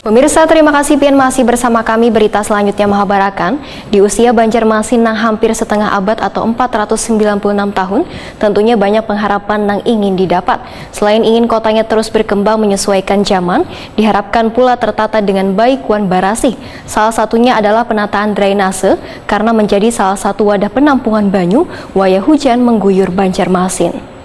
Pemirsa, terima kasih pian masih bersama kami. Berita selanjutnya Mahabarakan. Di usia Banjarmasin nang hampir setengah abad atau 496 tahun, tentunya banyak pengharapan nang ingin didapat. Selain ingin kotanya terus berkembang menyesuaikan zaman, diharapkan pula tertata dengan baik Wan Barasih. Salah satunya adalah penataan drainase, karena menjadi salah satu wadah penampungan banyu wayah hujan mengguyur Banjarmasin.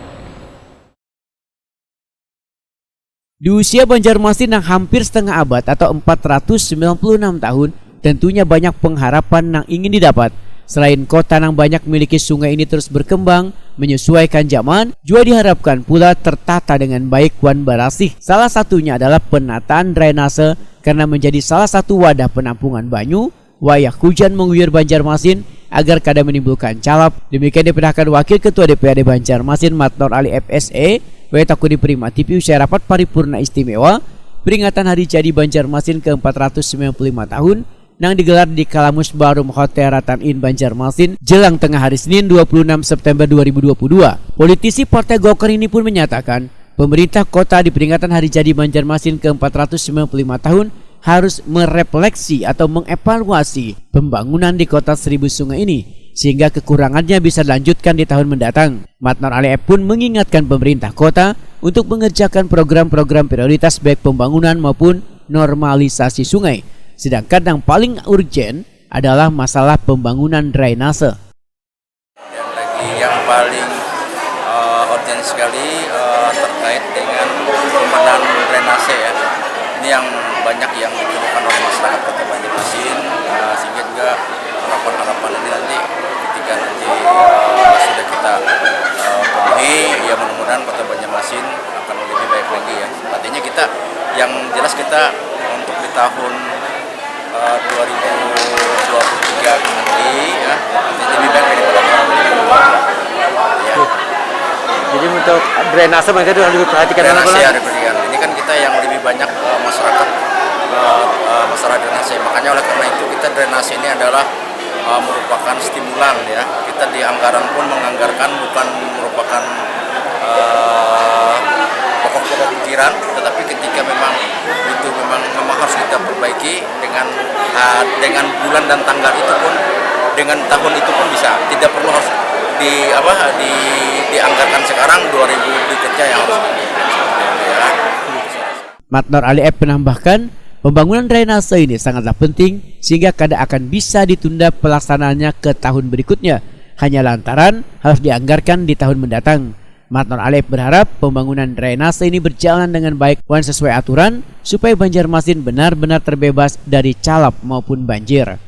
Di usia Banjarmasin yang hampir setengah abad atau 496 tahun, tentunya banyak pengharapan yang ingin didapat. Selain kota yang banyak memiliki sungai ini terus berkembang, menyesuaikan zaman, juga diharapkan pula tertata dengan baik Wan Barasih. Salah satunya adalah penataan drainase, karena menjadi salah satu wadah penampungan banyu wayah hujan mengguyur Banjarmasin agar kada menimbulkan calap. Demikian diperintahkan Wakil Ketua DPRD Banjarmasin Matnor Ali FSE Wetakuni Prima TV usai rapat paripurna istimewa peringatan Hari Jadi Banjarmasin ke-495 tahun yang digelar di Kalamus Barum Hotel Ratan Inn Banjarmasin jelang tengah hari Senin 26 September 2022. Politisi Partai Golkar ini pun menyatakan pemerintah kota di peringatan Hari Jadi Banjarmasin ke-495 tahun harus merefleksi atau mengevaluasi pembangunan di kota seribu sungai ini, sehingga kekurangannya bisa dilanjutkan di tahun mendatang. Matnor Ali pun mengingatkan pemerintah kota untuk mengerjakan program-program prioritas baik pembangunan maupun normalisasi sungai. Sedangkan yang paling urgent adalah masalah pembangunan drainase. Dan lagi yang paling urgent sekali terkait dengan pembenahan drainase ya. Ini yang banyak yang dikeluhkan oleh masyarakat Kota Banjarmasin, sehingga juga harapan-harapan ini nanti ketika nanti sudah kita penuhi, ya mudah-mudahan Kota Banjarmasin akan lebih baik lagi ya. Artinya kita, yang jelas kita untuk di tahun 2023 nanti ya, lebih baik daripada tahun 2022 ya. Jadi untuk drainase mereka itu harus diperhatikan. Drainase ya, diperhatikan. Ini kan kita yang lebih banyak masyarakat masalah drainase. Makanya oleh karena itu kita drainase ini adalah merupakan stimulan ya. Kita di anggaran pun menganggarkan bukan merupakan pokok-pokok pikiran, tetapi ketika memang itu memang harus kita perbaiki dengan bulan dan tanggal itu pun, dengan tahun itu pun bisa. Tidak perlu harus dianggarkan sekarang 2000 berikutnya yang harus ya. Matnor Ali menambahkan pembangunan drainase ini sangatlah penting sehingga kada akan bisa ditunda pelaksanaannya ke tahun berikutnya hanya lantaran harus dianggarkan di tahun mendatang. Matnor Ali berharap pembangunan drainase ini berjalan dengan baik dan sesuai aturan supaya Banjarmasin benar-benar terbebas dari calap maupun banjir.